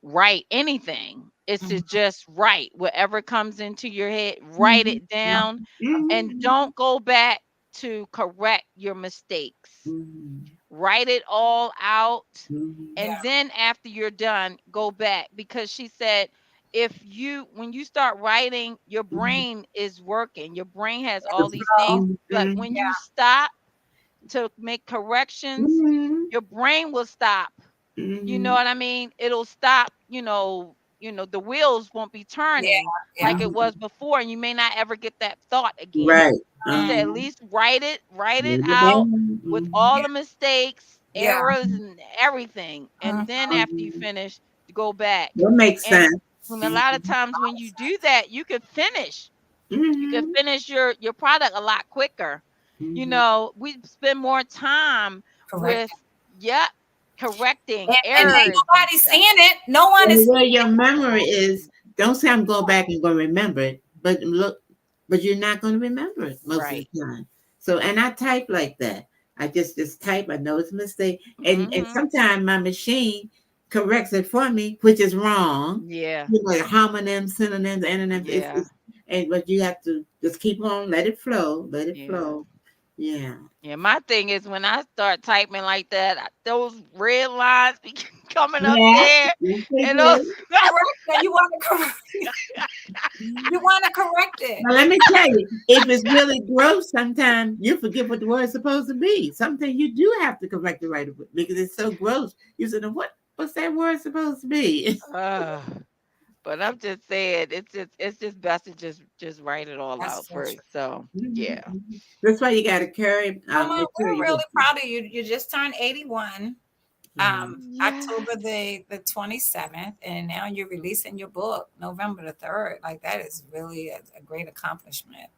write anything is to Mhm. just write whatever comes into your head, write Mhm. it down, and Mhm. don't go back to correct your mistakes. Mhm. Write it all out, Mhm. Yeah. and then after you're done, go back, because she said when you start writing, your Mhm. brain is working, your brain has It'll all these things, flow. but Mhm. when Yeah. you stop to make corrections, Mhm. your brain will stop. You know Mhm. what I mean? It'll stop, the wheels won't be Yeah. turning like Yeah. it Mhm. was before, and you may not ever get that thought again. Right. She said at Uh-huh. least write it Maybe out then. with Mhm. all Yeah. the mistakes, Yeah. errors, and everything. And then Mhm. after you Mhm. finish, go back. That makes And, sense. and a lot of Mhm. times when you do that, you can Mhm. finish your product a lot quicker. Mhm. We spend more time Correct. with, yep, correcting And ain't errors and nobody stuff. seeing it. No one And the is way your seeing memory is, don't say I'm going back and going to remember it, but look, but you're not going to remember it most of Right. the time. So, and I type like that. I just type. I know it's a mistake, and Mhm. sometimes my machine corrects it for me, which is wrong. Yeah. Like homonyms, synonyms, antonyms. Yeah. But you have to just keep on, let it flow, let it Yeah. flow. Yeah. Yeah. My thing is when I start typing like that, those red lines be coming up Yeah. there, Yes, they and those. do. correct it. You want to correct. You want to correct it. Now, let me tell you, if it's really gross, sometimes you forget what the word's supposed to be. Sometimes you do have to correct the right because it's so gross. You said, what's that word supposed to be? uh, but I'm just saying, it's just best to just write it all That's out so true. first. So Mhm, yeah. mhm. That's why you got to carry, Mama, make sure we're you really get. proud of you. You just turned 81. Yeah. October the 27th, and now you're releasing your book November the 3rd. Like that is really a great accomplishment.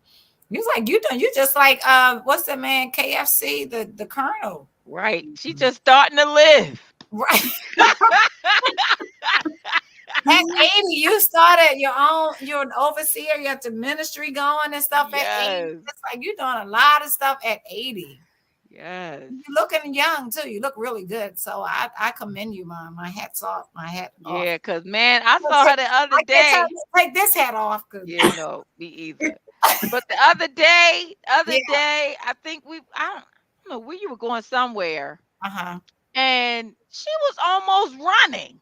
You like you just like what's the man KFC, the Colonel. Right. She just starting to live. Right. At 80, you started your own, you're an overseer, you got the ministry going and stuff at 80. Yes. It's like you're doing a lot of stuff at 80. Yes. You're looking young too. You look really good. So I commend you, Mom. My hat's off. My hat off. Yeah, cause man, I I saw her the other can't day. take this hat off because No, me either. But the other day, I think I don't know, where you were going somewhere, uh-huh. and she was almost running.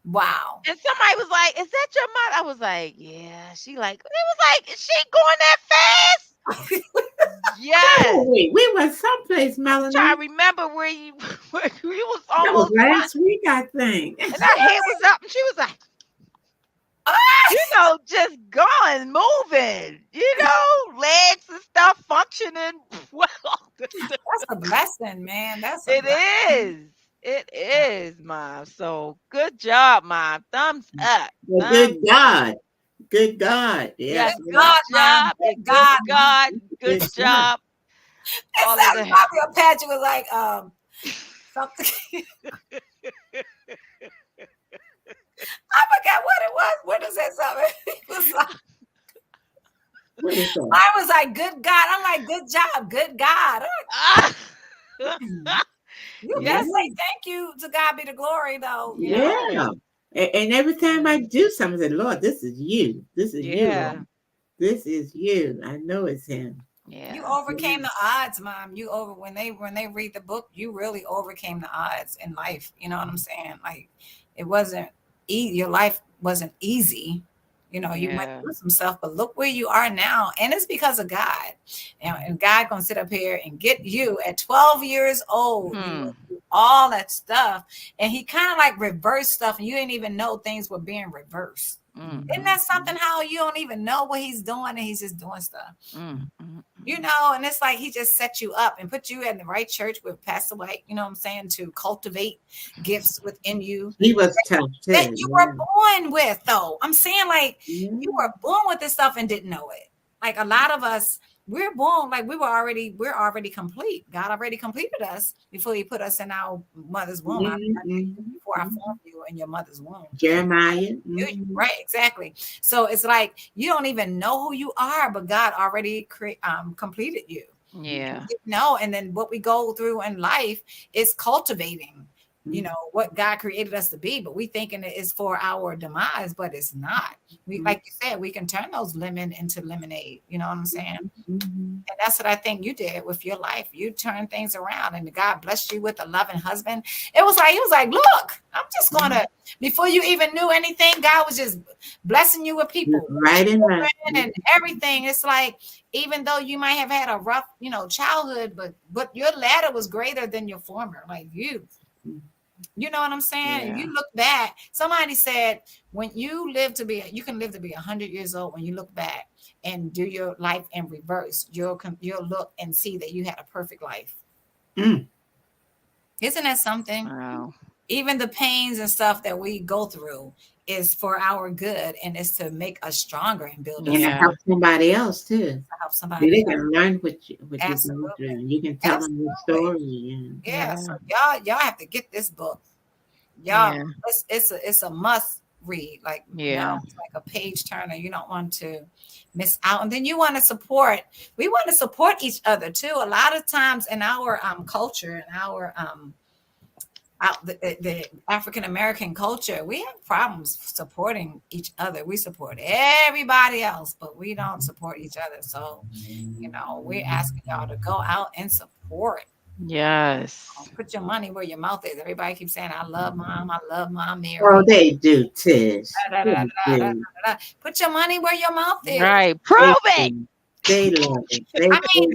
Wow. And somebody was like, "Is that your mother?" I was like, "Yeah." She like, it was like, "Is she going that fast?" Where Yes. were we? We went someplace, I'm trying Melanie. to remember where you where you was That was almost run, last week, I think. and her head was up, and she was like, just going, moving, legs and stuff functioning well. That's a blessing, man. That's a It blessing. is. It is, Mom. So good job, Mom. Thumbs up. Well, Thumbs good up. God. Good God. Yes, Yes, Good yes. good God, Mom. job Good and good God, Mom. God, good Good God. job. It All of sounds that. probably a patch was like something. I forgot what it was. What is that something? It was like, What is that? I was like, good God. I'm like, good job, good God. Ah! You Yeah. can Yes, say thank you to God be the glory, though. yes, Yeah. And every time I yes, do something, I say, Lord, this is you. This is you, yeah, Lord. This is you. I know it's him. You yeah, overcame the odds, Mom. You over when they read the book, you really overcame the odds in life. You know what I'm saying? Like it wasn't your life wasn't easy. You went yeah. through some stuff, but look where you are now. And it's because of God. And God gonna sit up here and get you at 12 years old. You Hmm. went through all that stuff. And he kind of like reversed stuff, and you didn't even know things were being reversed. Mm, Isn't mm, that something how you don't even know what he's doing and he's just doing stuff? mm, mm, And it's like he just set you up and put you in the right church with Pastor White, you know what I'm saying, to cultivate gifts within you He was tough that too. you were born with, though. I'm saying, like, Yeah. you were born with this stuff and didn't know it. Like, a lot of us, we're born like we're already complete. God already completed us before he put us in our mother's womb. Before I formed you in your mother's womb. Jeremiah. Right, exactly. So it's like you don't even know who you are, but God already completed you. Yeah. No, and then what we go through in life is cultivating, what God created us to be, but we thinking it is for our demise, but it's not. We, like you said, we can turn those lemon into lemonade. You know what I'm saying? And that's what I think you did with your life. You turned things around, and God blessed you with a loving husband. He was like, look, I'm just gonna. Before you even knew anything, God was just blessing you with people, right, and everything. It's like, even though you might have had a rough, childhood, but your ladder was greater than your former. Like you know what I'm saying? Yeah. And you look back. Somebody said when you can live to be 100 years old. When you look back and do your life in reverse, you'll look and see that you had a perfect life. Isn't that something? Wow. Even the pains and stuff that we go through is for our good, and it's to make us stronger and build us and to up. help somebody else too. To help somebody They else. can learn what you're going Absolutely. through. You can tell them your story. Yeah. So y'all have to get this book. Y'all, it's a must read. Like, it's like a page turner. You don't want to miss out. And then you want to support. We want to support each other too. A lot of times in our culture and our the African American culture, we have problems supporting each other. We support everybody else, but we don't support each other. So, we're asking y'all to go out and support. Yes. Put your money where your mouth is. Everybody keeps saying, I love mom. I love mom, Mary. Oh, they do, Tish. Put your money where your mouth is. Right. Prove it. They love it.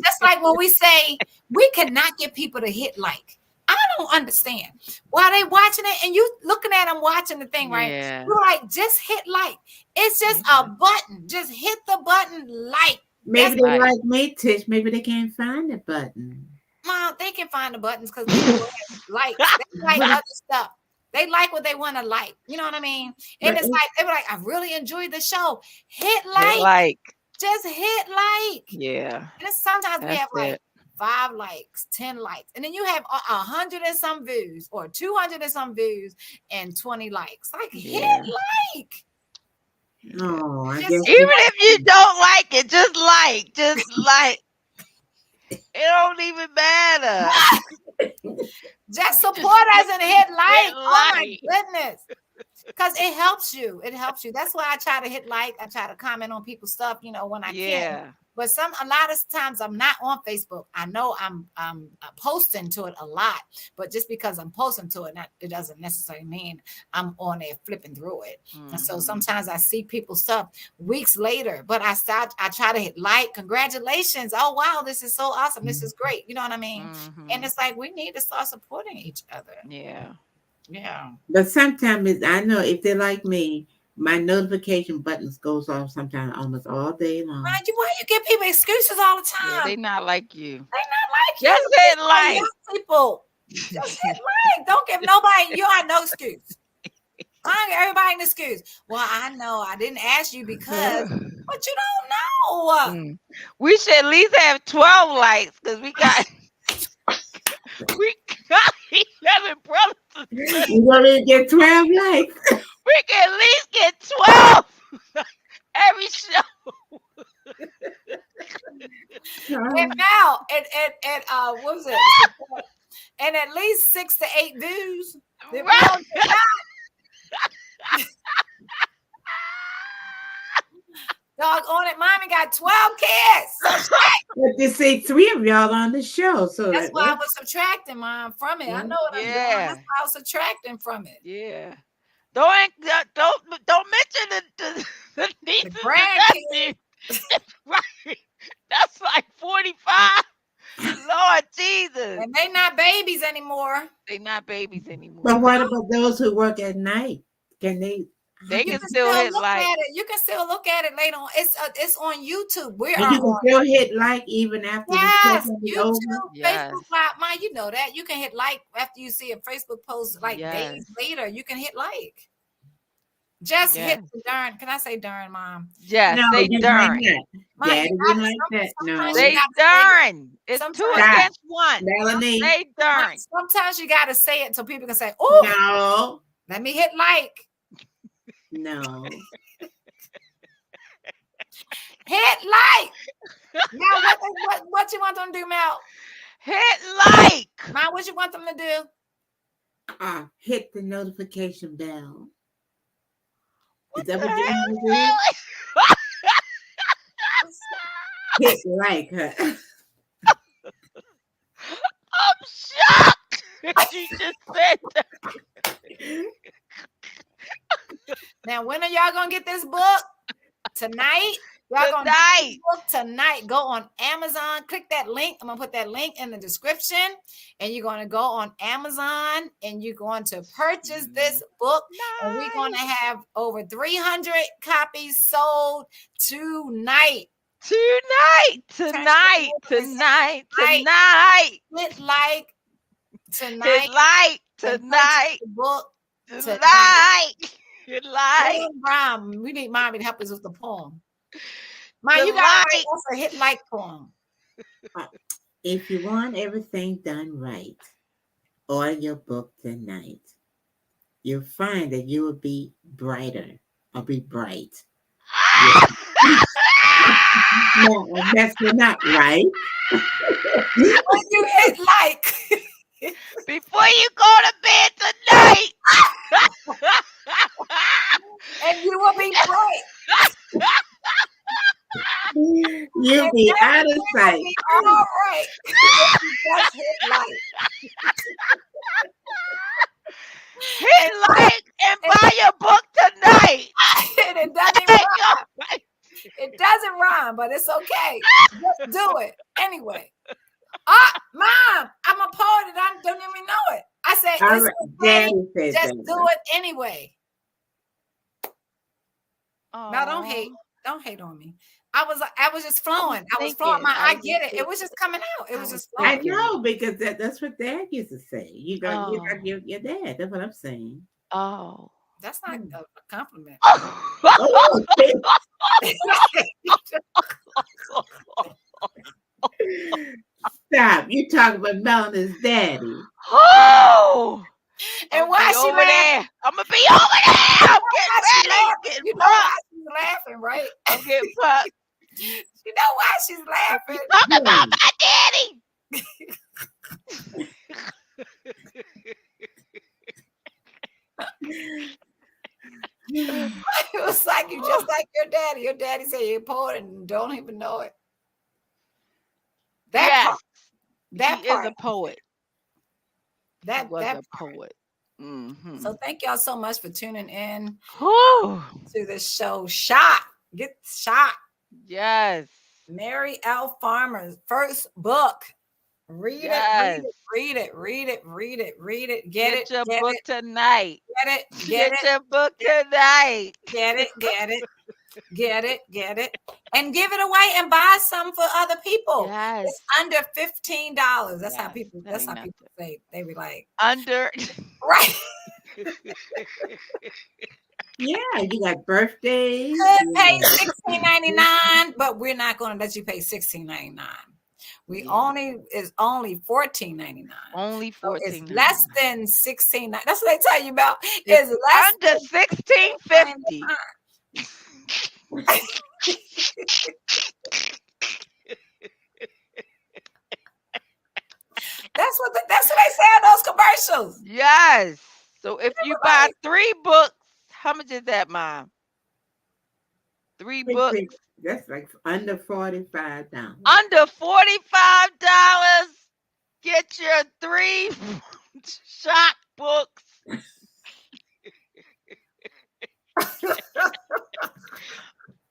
Just like when we say we cannot get people to hit like. I don't understand why they watching it and you looking at them watching the thing, right? Yeah. You're like, just hit like. It's just a button. Just hit the button like. Maybe they like me, Tish. Maybe they can't find the button. Mom, they can find the buttons because people like they like other stuff. They like what they want to like. You know what I mean? And it's like they were like, I really enjoyed the show. Hit like. Just hit like. Yeah. And sometimes we have like 5 likes, 10 likes, and then you have 100 and some views or 200 and some views and 20 likes. Like hit like. Oh, I guess even if you don't like it, just like. It don't even matter. Just support us and hit like. Oh my goodness. Because it helps you. It helps you. That's why I try to hit like. I try to comment on people's stuff, when I can. But a lot of times I'm not on Facebook. I know I'm posting to it a lot, but just because I'm posting to it, it doesn't necessarily mean I'm on there flipping through it. And so sometimes I see people's stuff weeks later, but I try to hit like, congratulations. Oh, wow, this is so awesome. This is great. You know what I mean? And it's like, we need to start supporting each other. Yeah. Yeah. But sometimes I know if they're like me, my notification buttons goes off sometimes almost all day long. Why you give people excuses all the time? Yeah, they not like you. They not like you. Just hit like. People. Just hit like. Don't give nobody. You have no excuse. I don't give everybody an excuse. Well, I know I didn't ask you because, but you don't know. We should at least have 12 likes because we got 11 brothers. You want to get 12 likes? We can at least get 12 every show. And now, what was it? And at least 6 to 8 views. Right. Dog on it, mommy got 12 kids. But they say 3 of y'all on the show, so that's why I was subtracting mom from it. I know what I'm doing. That's why I was subtracting from it. Yeah. Don't mention the nieces, the grandkids. Right. That's like 45. Lord Jesus. And they not babies anymore. They not babies anymore. But what about those who work at night? Can they? They can still hit like. You can still look at it later on. It's on YouTube. You can still hit like even after YouTube, Facebook Live. Man, you know that. You can hit like after you see a Facebook post days later. You can hit like. Just hit the darn. Can I say darn, Mom? Yeah, no, say darn. Daddy didn't like that. No. They darn. It's Sometimes- 2 against 1. Melanie. They darn. Sometimes you got to say it so people can say, "Oh, No. let me hit like." No. Hit like. Now, what you want them to do, Mel? Hit like. Now, what you want them to do? Hit the notification bell. Is that the what you hell want to do? Hit like her. I'm shocked. You just said that. Now, when are y'all gonna get this book? Tonight? Y'all gonna get this book tonight. Go on Amazon, click that link. I'm gonna put that link in the description, and you're gonna go on Amazon and you're going to purchase this book. And we're gonna have over 300 copies sold tonight. Tonight. Hit like tonight. Hit like tonight. The book Tonight. Hit like. Rhyme. We need Mommy to help us with the poem. Mom, you got to write us a hit like poem. If you want everything done right, order your book tonight. You'll find that you will be brighter or be bright. No, that's not right. When you hit like. Before you go to bed tonight. And you will be bright. You'll be out of sight. All right. Just hit like. Hit like and buy your book tonight. And it doesn't rhyme. It doesn't rhyme, but it's okay. Just do it anyway. Mom, I'm a poet and I don't even know it. I said, it's okay. Just do it anyway. Now don't hate on me. I was just flowing. I get it. It was just coming out. It was just flowing. I know, because that's what Dad used to say. You got your dad. That's what I'm saying. Oh. That's not a compliment. Stop. You talking about Melanie's daddy. Oh. And why she over there? I'm gonna be over there. I'm getting ready. You know why she's laughing, right? I'm getting fucked. You know why she's laughing? Talking about my daddy. It was like you just like your daddy. Your daddy said you're a poet and don't even know it. That he is a poet. That was that a poet. Mm-hmm. So thank y'all so much for tuning in to the show. Shot. Get shot. Yes. Mary L. Farmer's first book. Read it. Get your book tonight. Get your book tonight. Get it. And give it away and buy some for other people. Yes. It's under $15. That's how people say. They be like under right. Yeah, you got birthdays. Could pay $16.99, but we're not going to let you pay $16.99. Only $14.99. Only $14. So it's less than $16. That's what they tell you about. It's less under $16.50. That's what they say in those commercials. Yes. So if you buy 3 books, how much is that, Mom? 3 books. That's like under $45. Under $45. Get your 3 shock books.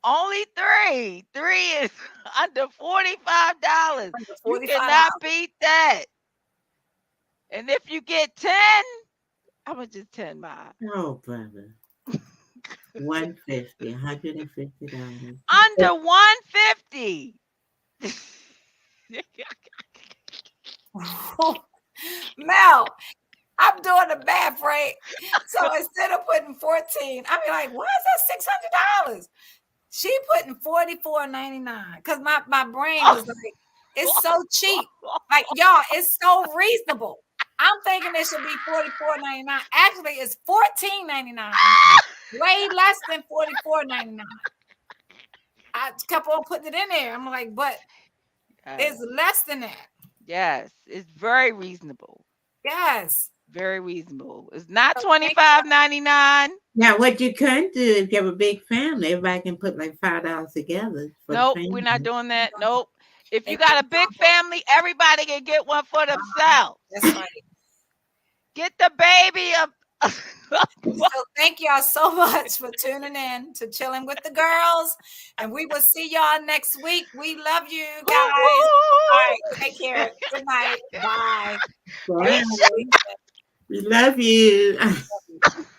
Only 3. 3 is under $45. You cannot beat that. And if you get 10, how much is 10, Mom? Oh, brother. $150. Under $150. Mel, I'm doing the math right. So instead of putting 14, I be like, why is that $600? She putting $44.99 because my brain was like, it's so cheap. Like, y'all, it's so reasonable. I'm thinking it should be $44.99. Actually, it's $14.99. Way less than $44.99. I kept on putting it in there. I'm like, but it's less than that. Yes, it's very reasonable. Yes. Very reasonable. It's not $25.99. Now, what you can do if you have a big family, everybody can put like $5 together. Nope, we're not doing that. Nope. If you got a big family, everybody can get one for themselves. That's right. Get the baby a. So thank y'all so much for tuning in to Chilling with the Girls. And we will see y'all next week. We love you guys. All right, take care. Good night. Bye. Bye. We love you.